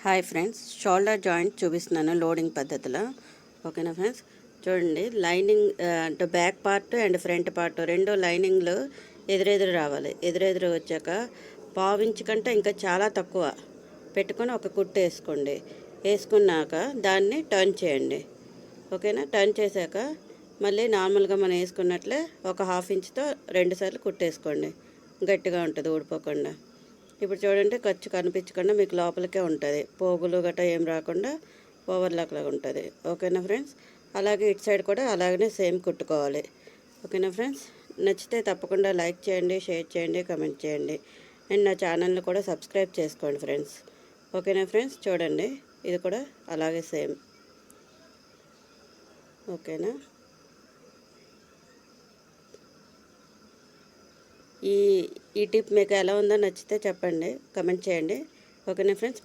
Hi friends, shoulder joint చూపిస్తున్నాను loading పద్ధతిలో. ఓకేనా ఫ్రెండ్స్, చూడండి. లైనింగ్ అంటే back part and front part రెండు లైనింగ్లు ఎదురెదురు రావాలి. ఎదురెదురు వచ్చాక పావించు కంటే ఇంకా చాలా తక్కువ పెట్టుకొని ఒక కుట్టు వేసుకోండి. వేసుకున్నాక దాన్ని టర్న్ చేయండి. ఓకేనా, టర్న్ చేశాక మళ్ళీ నార్మల్గా మనం వేసుకున్నట్లే ఒక హాఫ్ ఇంచ్తో 2 సార్లు కుట్టేసుకోండి. గట్టిగా ఉంటుంది, ఊడిపోకుండా. ఇప్పుడు చూడండి, ఖర్చు కనిపించకుండా మీకు లోపలికే ఉంటుంది. పోగులు గట్రా ఏం రాకుండా ఓవర్లాక్ లాగా ఉంటుంది. ఓకేనా ఫ్రెండ్స్, అలాగే ఇటు సైడ్ కూడా అలాగనే సేమ్ కుట్టుకోవాలి. ఓకేనా ఫ్రెండ్స్, నచ్చితే తప్పకుండా లైక్ చేయండి, షేర్ చేయండి, కమెంట్ చేయండి. అండ్ నా ఛానల్ని కూడా సబ్స్క్రైబ్ చేసుకోండి ఫ్రెండ్స్. ఓకేనా ఫ్రెండ్స్, చూడండి ఇది కూడా అలాగే సేమ్. ఓకేనా, ఈ టిప్ మీకు ఎలా ఉందో నచ్చితే చెప్పండి, కమెంట్ చేయండి. ఓకేనా ఫ్రెండ్స్.